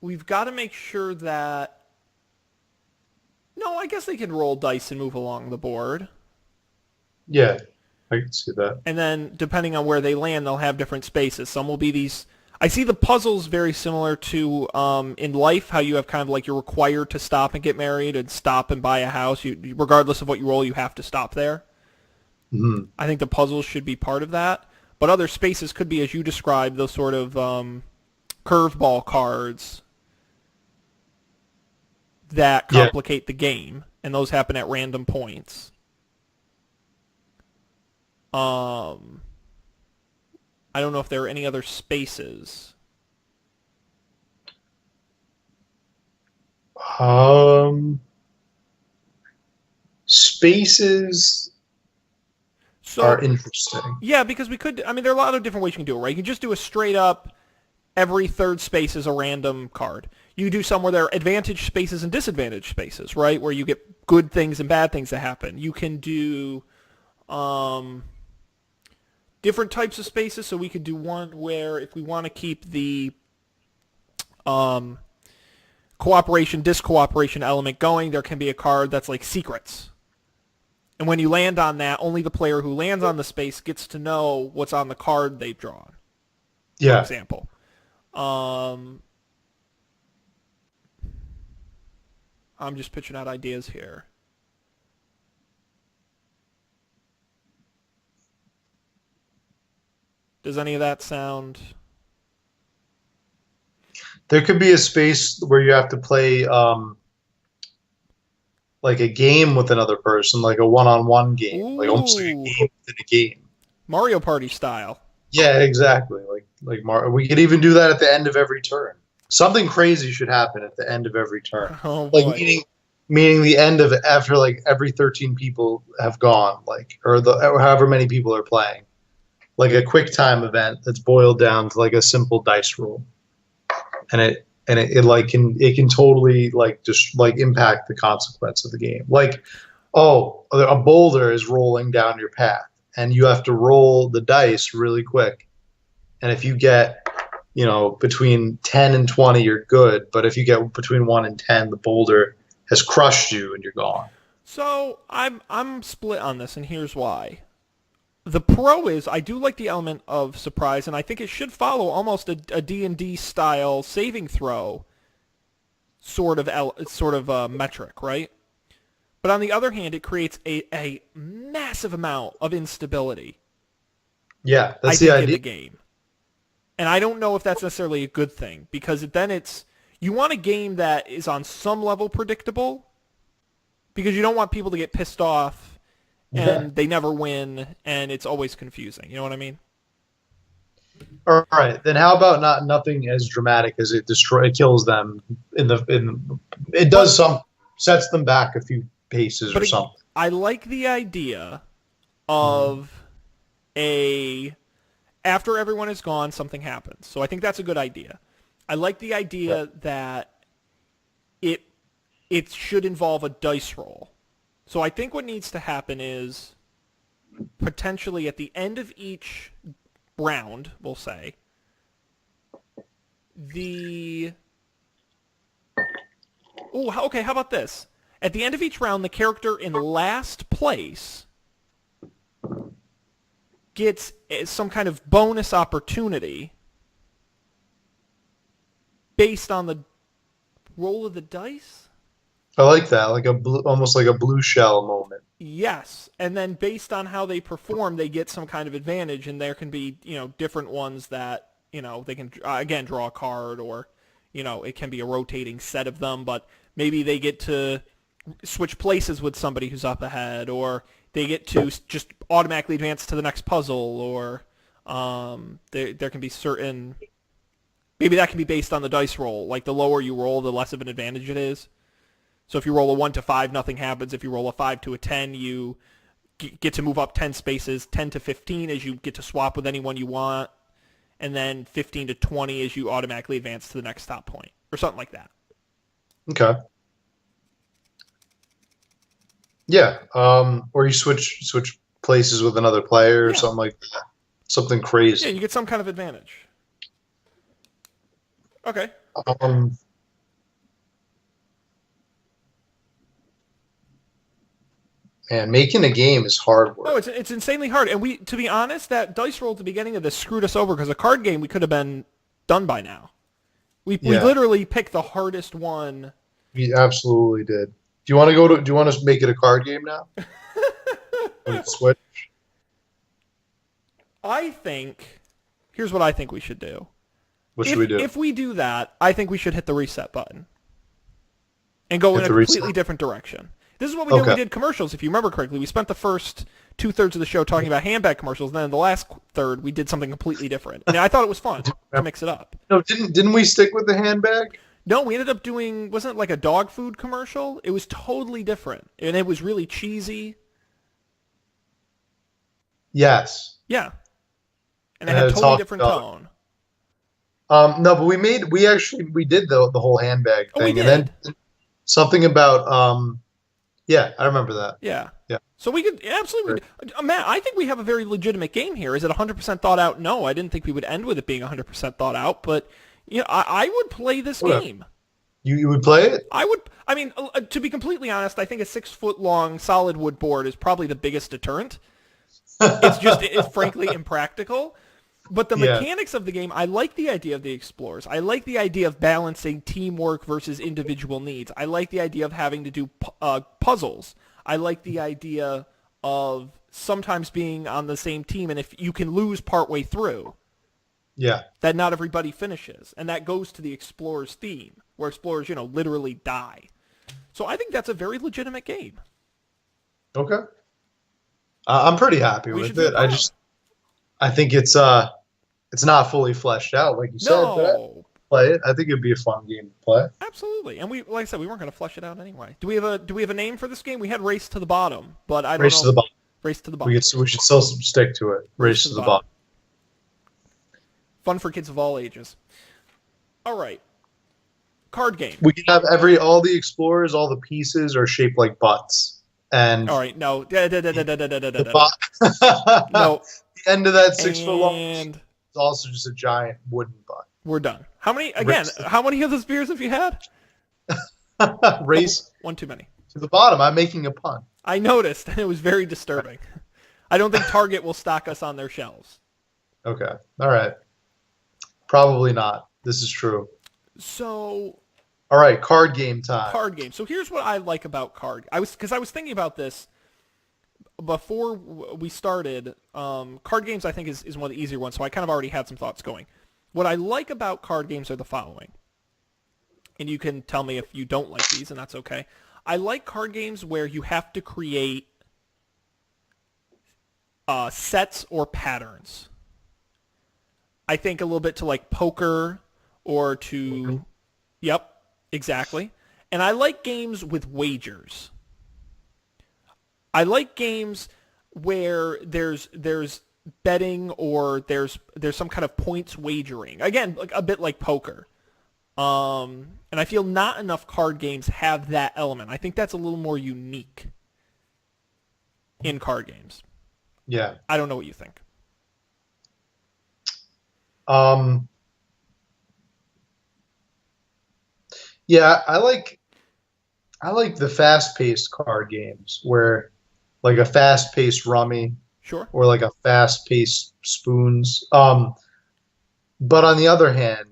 we've got to make sure that... No, I guess they can roll dice and move along the board. Yeah, I can see that. And then, depending on where they land, they'll have different spaces. Some will be these... I see the puzzles very similar to in life, how you have kind of like you're required to stop and get married and stop and buy a house. Regardless of what you roll, you have to stop there. Mhm. I think the puzzles should be part of that. But other spaces could be, as you described, those sort of curveball cards that Yeah. complicate the game, and those happen at random points. I don't know if there are any other spaces. Um, Spaces So, are interesting. yeah, because we could, I mean, there are a lot of different ways you can do it, right? You can just do a straight up, every third space is a random card. You do some where there are advantage spaces and disadvantage spaces, right? Where you get good things and bad things that happen. You can do different types of spaces. So we could do one where if we want to keep the um, cooperation, discooperation element going, there can be a card that's like secrets. And when you land on that, only the player who lands on the space gets to know what's on the card they've drawn, for Yeah. example. I'm just pitching out ideas here. Does any of that sound... There could be a space where you have to play like a game with another person, like a one-on-one game, like almost like a Ooh, game within a game. Mario Party style. Yeah, exactly. We could even do that at the end of every turn. Something crazy should happen at the end of every turn. Oh Like boy. meaning the end of after like every 13 people have gone, like or however many people are playing. Like a quick time event that's boiled down to like a simple dice roll. And it like can totally like just like impact the consequence of the game. Like, oh, a boulder is rolling down your path and you have to roll the dice really quick. And if you get, between 10 and 20, you're good. But if you get between 1 and 10, the boulder has crushed you and you're gone. So I'm split on this, and here's why. The pro is I do like the element of surprise, and I think it should follow almost a D&D style saving throw sort of metric, right? But on the other hand, it creates a massive amount of instability. Yeah, I that's the think in idea. the game, and I don't know if that's necessarily a good thing because then you want a game that is on some level predictable because you don't want people to get pissed off and they never win, and it's always confusing. You know what I mean? All right, then how about nothing as dramatic as it kills them it does But some sets them back a few paces or but something. I like the idea Mhm. of after everyone is gone, something happens. So I think that's a good idea. I like the idea that it it should involve a dice roll. So I think what needs to happen is potentially at the end of each round, we'll say, the... Oh, okay, how about this? At the end of each round, the character in last place gets some kind of bonus opportunity based on the roll of the dice? I like that, like almost like a blue shell moment. Yes, and then based on how they perform, they get some kind of advantage, and there can be, different ones that, they can, again, draw a card, or, it can be a rotating set of them, but maybe they get to switch places with somebody who's up ahead, or they get to just automatically advance to the next puzzle, or there can be certain... Maybe that can be based on the dice roll. Like, the lower you roll, the less of an advantage it is. So if you roll a 1 to 5, nothing happens. If you roll a 5 to a 10, you get to move up 10 spaces. 10 to 15 is you get to swap with anyone you want. And then 15 to 20 is you automatically advance to the next stop point. Or something like that. Okay. Yeah. Or you switch places with another player or Yeah. something like that. Something Yeah, crazy. you get some kind of advantage. Okay. Um, Man, making a game is hard Oh, work. it's insanely hard. And to be honest, that dice roll at the beginning of this screwed us over because a card game we could have been done by now. We Yeah. literally picked the hardest one. We absolutely did. Do you want to make it a card game now? Like, switch. I think, here's what I think we should do. What should we do? If we do that, I think we should hit the reset button and go in a completely different direction. This is what we did. We did commercials, if you remember correctly. We spent the first 2/3 of the show talking about handbag commercials, and then the last third we did something completely different. And I thought it was fun to mix it up. No, didn't we stick with the handbag? No, we ended up doing, wasn't it like a dog food commercial? It was totally different, and it was really cheesy. Yes. Yeah. And it had a totally different tone. No, but we did the whole handbag thing, and then something about yeah, I remember that. Yeah. Yeah. So we could absolutely, Matt, I think we have a very legitimate game here. Is it 100% thought out? No, I didn't think we would end with it being 100% thought out, but I would play this game. You would play it? I would. I mean, to be completely honest, I think a 6-foot-long solid wood board is probably the biggest deterrent. It's frankly impractical. But the mechanics of the game, I like the idea of the explorers. I like the idea of balancing teamwork versus individual needs. I like the idea of having to do puzzles. I like the idea of sometimes being on the same team, and if you can lose partway through, that not everybody finishes. And that goes to the explorers theme, where explorers, literally die. So I think that's a very legitimate game. Okay. I'm pretty happy with it. I think it's not fully fleshed out, like you said. But play it. I think it'd be a fun game to play. Absolutely, and like I said, we weren't going to flesh it out anyway. Do we have a name for this game? We had Race to the Bottom, but I don't know. Race to the Bottom. Race to the Bottom. We should still stick to it. Race to the bottom. Fun for kids of all ages. All right. Card game. We can have all the explorers, all the pieces are shaped like butts. And all right, no. No. The end of that 6-foot long is also just a giant wooden butt. We're done. How many of those beers have you had? Race. One too many. To the bottom. I'm making a pun. I noticed, and it was very disturbing. I don't think Target will stock us on their shelves. Okay. All right. Probably not. This is true. So. All right, card game time. Card game. So here's what I like about because I was thinking about this before we started. Card games, I think, is one of the easier ones, so I kind of already had some thoughts going. What I like about card games are the following, and you can tell me if you don't like these, and that's okay. I like card games where you have to create sets or patterns. I think a little bit to like poker or to, yep, exactly. And I like games with wagers. I like games where there's betting or there's some kind of points wagering. Again, like a bit like poker. And I feel not enough card games have that element. I think that's a little more unique in card games. Yeah. I don't know what you think. Yeah, I like the fast-paced card games where like a fast-paced rummy. Sure. Or like a fast-paced spoons. But on the other hand,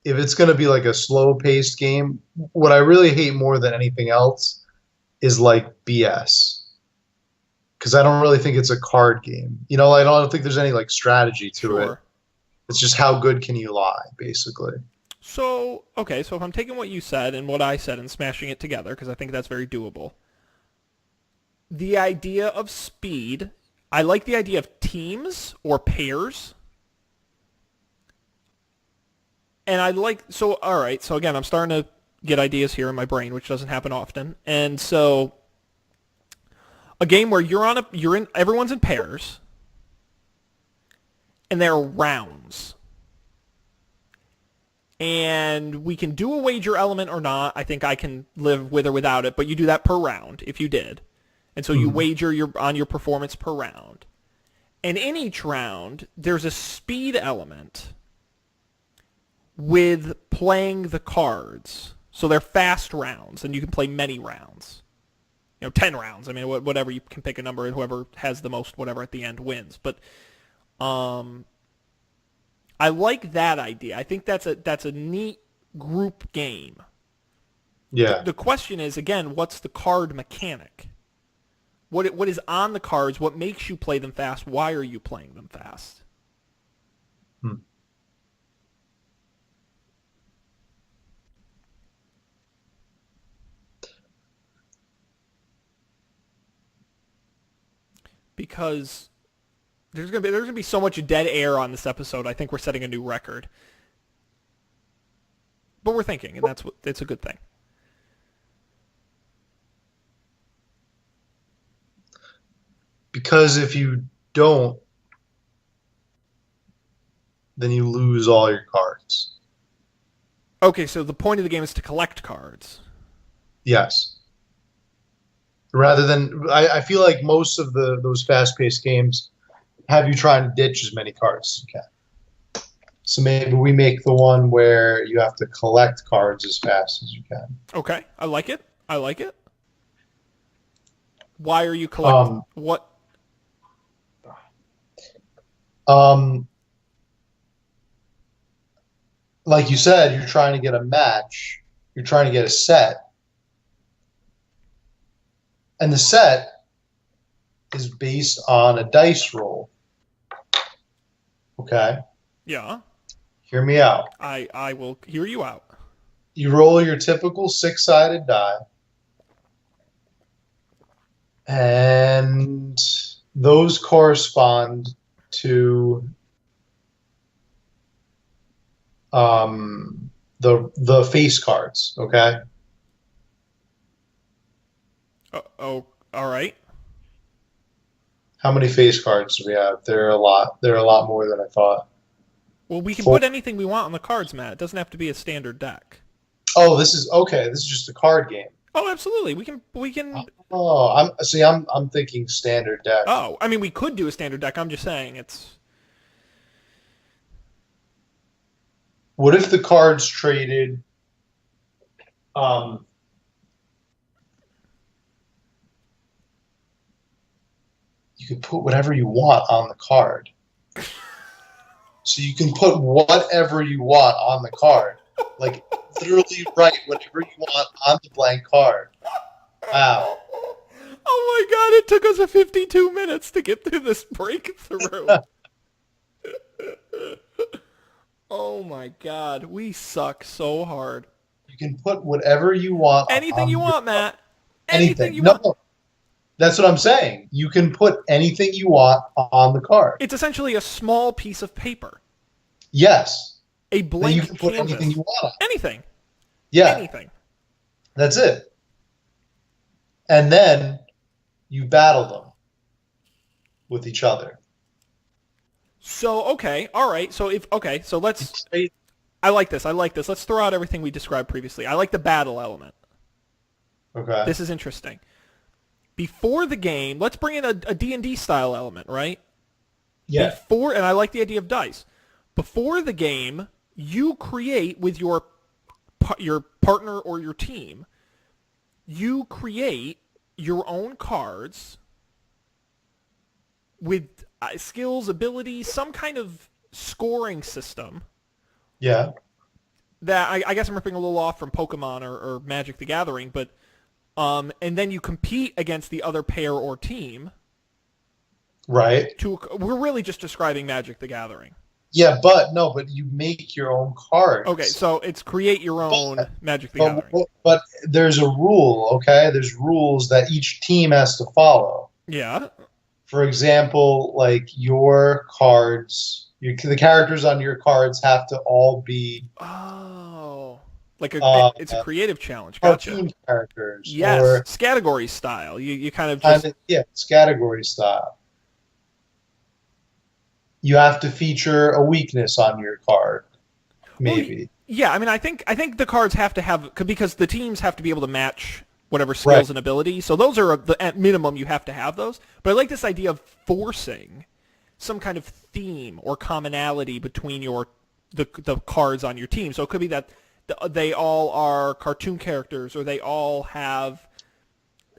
if it's going to be like a slow-paced game, what I really hate more than anything else is like BS. Because I don't really think it's a card game. I don't think there's any like strategy to it. It's just how good can you lie, basically. So, okay, so if I'm taking what you said and what I said and smashing it together, because I think that's very doable, the idea of speed, I like the idea of teams or pairs. And I like, so, all right, so again, I'm starting to get ideas here in my brain, which doesn't happen often. And so, a game where everyone's in pairs, and there are rounds. And we can do a wager element or not. I think I can live with or without it, but you do that per round if you did. And so you wager on your performance per round. And in each round, there's a speed element with playing the cards. So they're fast rounds, and you can play many rounds. 10 rounds. I mean, whatever, you can pick a number, and whoever has the most whatever at the end wins. But I like that idea. I think that's a neat group game. Yeah. The question is, again, what's the card mechanic? What is on the cards? What makes you play them fast? Why are you playing them fast? Hmm. Because there's gonna be so much dead air on this episode. I think we're setting a new record. But we're thinking, and it's a good thing. Because if you don't, then you lose all your cards. Okay, so the point of the game is to collect cards. Yes. Rather than, I feel like most of those fast-paced games have you trying to ditch as many cards as you can. So maybe we make the one where you have to collect cards as fast as you can. Okay, I like it. I like it. Why are you collecting? What? Like you said, you're trying to get a match. You're trying to get a set. And the set is based on a dice roll. Okay? Yeah. Hear me out. I will hear you out. You roll your typical 6-sided die. And those correspond to the face cards, okay? Oh, all right. How many face cards do we have? There are a lot. There are a lot more than I thought. Well, we can put anything we want on the cards, Matt. It doesn't have to be a standard deck. Oh, this is okay. This is just a card game. Oh, absolutely. We can. Oh, I'm thinking standard deck. Oh, I mean, we could do a standard deck. I'm just saying it's. What if the cards traded? You could put whatever you want on the card. So you can put whatever you want on the card. Like, literally write whatever you want on the blank card. Wow. Oh my god, it took us 52 minutes to get through this breakthrough. Oh my god, we suck so hard. You can put whatever you want. Anything you want, Matt. Anything you want. No, that's what I'm saying. You can put anything you want on the card. It's essentially a small piece of paper. Yes. A blank you can put canvas. anything you want on. Anything. Yeah. Anything. That's it. And then you battle them with each other. So, okay, all right. So let's I like this. Let's throw out everything we described previously. I like the battle element. Okay. This is interesting. Before the game, let's bring in a D&D style element, right? Yeah. And I like the idea of dice. Before the game, you create with your partner or your team, you create your own cards with skills, abilities, some kind of scoring system. Yeah. That I guess I'm ripping a little off from Pokemon or Magic the Gathering, but and then you compete against the other pair or team. Right. We're really just describing Magic the Gathering. Yeah, but you make your own cards. Okay, so it's create your own Magic the Gathering. But there's a rule, okay? There's rules that each team has to follow. Yeah. For example, like your cards, the characters on your cards have to all be... Oh. Like it's a creative challenge. Gotcha. Cartoon characters. Yes, or, category style. You kind of just... Yeah, it's category style. You have to feature a weakness on your card, maybe. Well, yeah, I mean, I think the cards have to have, because the teams have to be able to match whatever skills and abilities. So those are at minimum you have to have those. But I like this idea of forcing some kind of theme or commonality between the cards on your team. So it could be that they all are cartoon characters, or they all have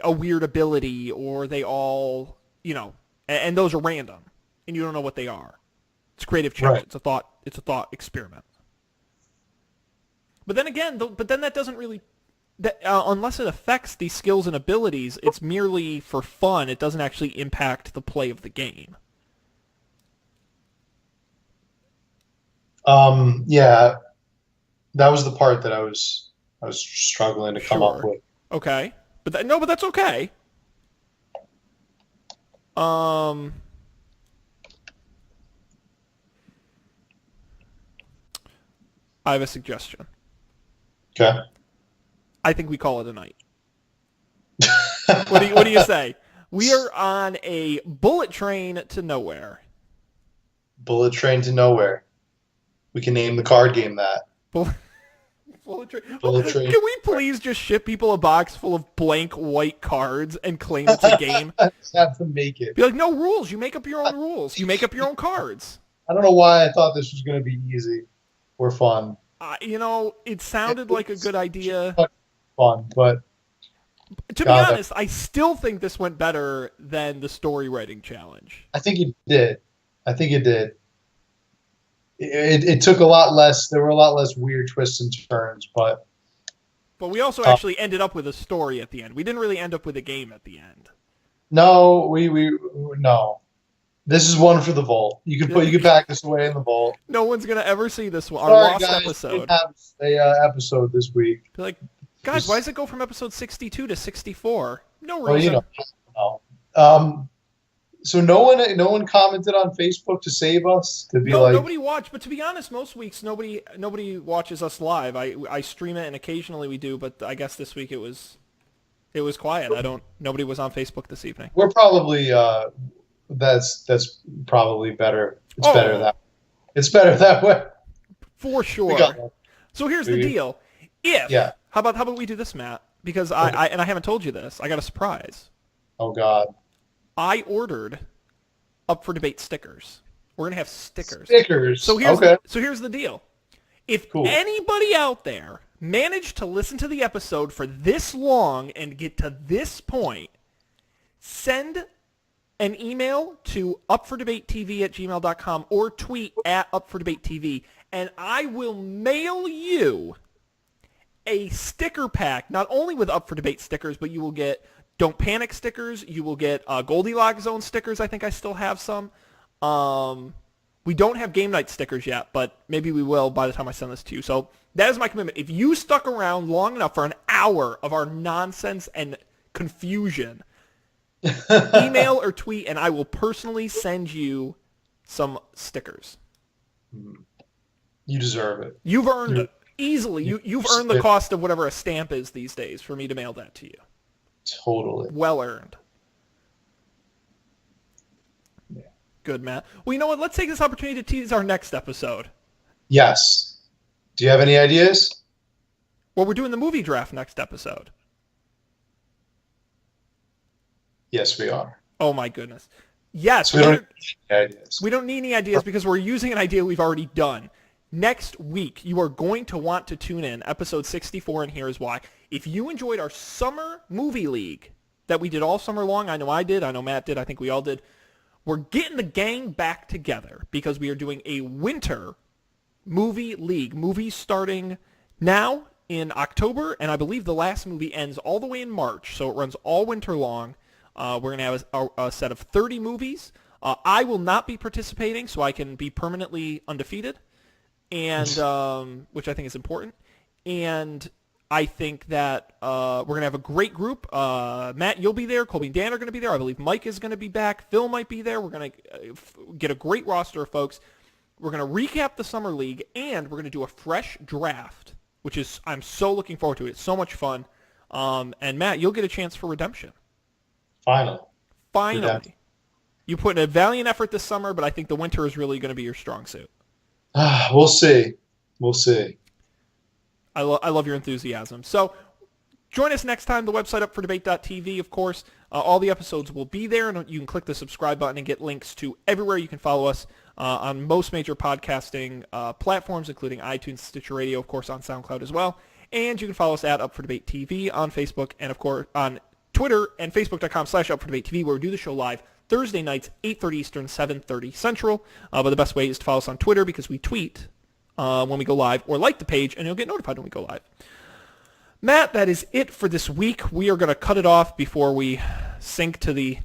a weird ability, or they all, and those are random. And you don't know what they are. It's a creative challenge. Right. It's a thought experiment. But then again, that doesn't really that unless it affects the skills and abilities, it's merely for fun. It doesn't actually impact the play of the game. Yeah, that was the part that I was struggling to come up Sure. with. Okay. But that's okay. Um, I have a suggestion. Okay. I think we call it a night. What do you say? We are on a bullet train to nowhere. Bullet Train to Nowhere. We can name the card game that. Bullet, bullet train. Bullet Train. Can we please just ship people a box full of blank white cards and claim it's a game? Just have to make it. Be like, no rules. You make up your own rules. You make up your own cards. I don't know why I thought this was going to be easy or fun. It sounded like a good idea. Fun, but To be God, honest, I still think this went better than the story writing challenge. I think it did. I think it did. It took a lot less. There were a lot less weird twists and turns, but But we also actually ended up with a story at the end. We didn't really end up with a game at the end. no, we no. This is one for the vault. You can pack this away in the vault. No one's gonna ever see this one. Our Sorry, lost guys, episode. we didn't have a episode this week. Be like, guys, why does it go from episode 62 to 64? No reason. Well, no. So no one commented on Facebook to save us to be No, like nobody watched. But to be honest, most weeks nobody watches us live. I stream it and occasionally we do, but I guess this week it was quiet. Nobody was on Facebook this evening. we're probably that's probably better. It's better that way. For sure. We got one. So here's the deal. Yeah. How about we do this, Matt? Because I haven't told you this. I got a surprise. Oh God. I ordered Up for Debate stickers. We're gonna have stickers. Stickers. So here's the deal. If Cool. anybody out there managed to listen to the episode for this long and get to this point, send an email to upfordebatetv@gmail.com or tweet at upfordebatetv, and I will mail you a sticker pack, not only with Up for Debate stickers, but you will get Don't Panic stickers. You will get Goldilocks Zone stickers. I think I still have some. We don't have Game Night stickers yet, but maybe we will by the time I send this to you. So that is my commitment. If you stuck around long enough for an hour of our nonsense and confusion, email or tweet, and I will personally send you some stickers. You deserve it. You've earned it. Easily. You've earned the cost of whatever a stamp is these days for me to mail that to you. Totally. Well earned. Yeah. Good, Matt. Well, you know what? Let's take this opportunity to tease our next episode. Yes. Do you have any ideas? Well, we're doing the movie draft next episode. Yes, we are. Oh, my goodness. Yes. So we don't need any ideas. We don't need any ideas because we're using an idea we've already done. Next week, you are going to want to tune in, episode 64, and here's why. If you enjoyed our summer movie league that we did all summer long, I know I did, I know Matt did, I think we all did, we're getting the gang back together because we are doing a winter movie league. Movies starting now in October, and I believe the last movie ends all the way in March, so it runs all winter long. We're going to have a set of 30 movies. I will not be participating, so I can be permanently undefeated, and which I think is important. And I think that we're going to have a great group. Matt, you'll be there. Colby and Dan are going to be there. I believe Mike is going to be back. Phil might be there. We're going to get a great roster of folks. We're going to recap the Summer League, and we're going to do a fresh draft, which is I'm so looking forward to it. It's so much fun. And Matt, you'll get a chance for redemption. Finally. Finally. You put in a valiant effort this summer, but I think the winter is really going to be your strong suit. We'll see. We'll see. I love your enthusiasm. So join us next time. The website upfordebate.tv, of course. All the episodes will be there, and you can click the subscribe button and get links to everywhere you can follow us on most major podcasting platforms, including iTunes, Stitcher Radio, of course, on SoundCloud as well. And you can follow us at UpForDebateTV on Facebook and, of course, on Twitter and Facebook.com/UpForDebateTV, where we do the show live Thursday nights, 8:30 Eastern, 7:30 Central. But the best way is to follow us on Twitter because we tweet when we go live, or like the page, and you'll get notified when we go live. Matt, that is it for this week. We are going to cut it off before we sink to the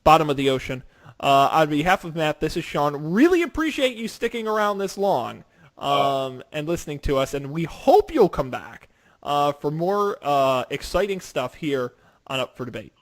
bottom of the ocean. On behalf of Matt, this is Sean. Really appreciate you sticking around this long and listening to us, and we hope you'll come back for more exciting stuff here on Up for Debate.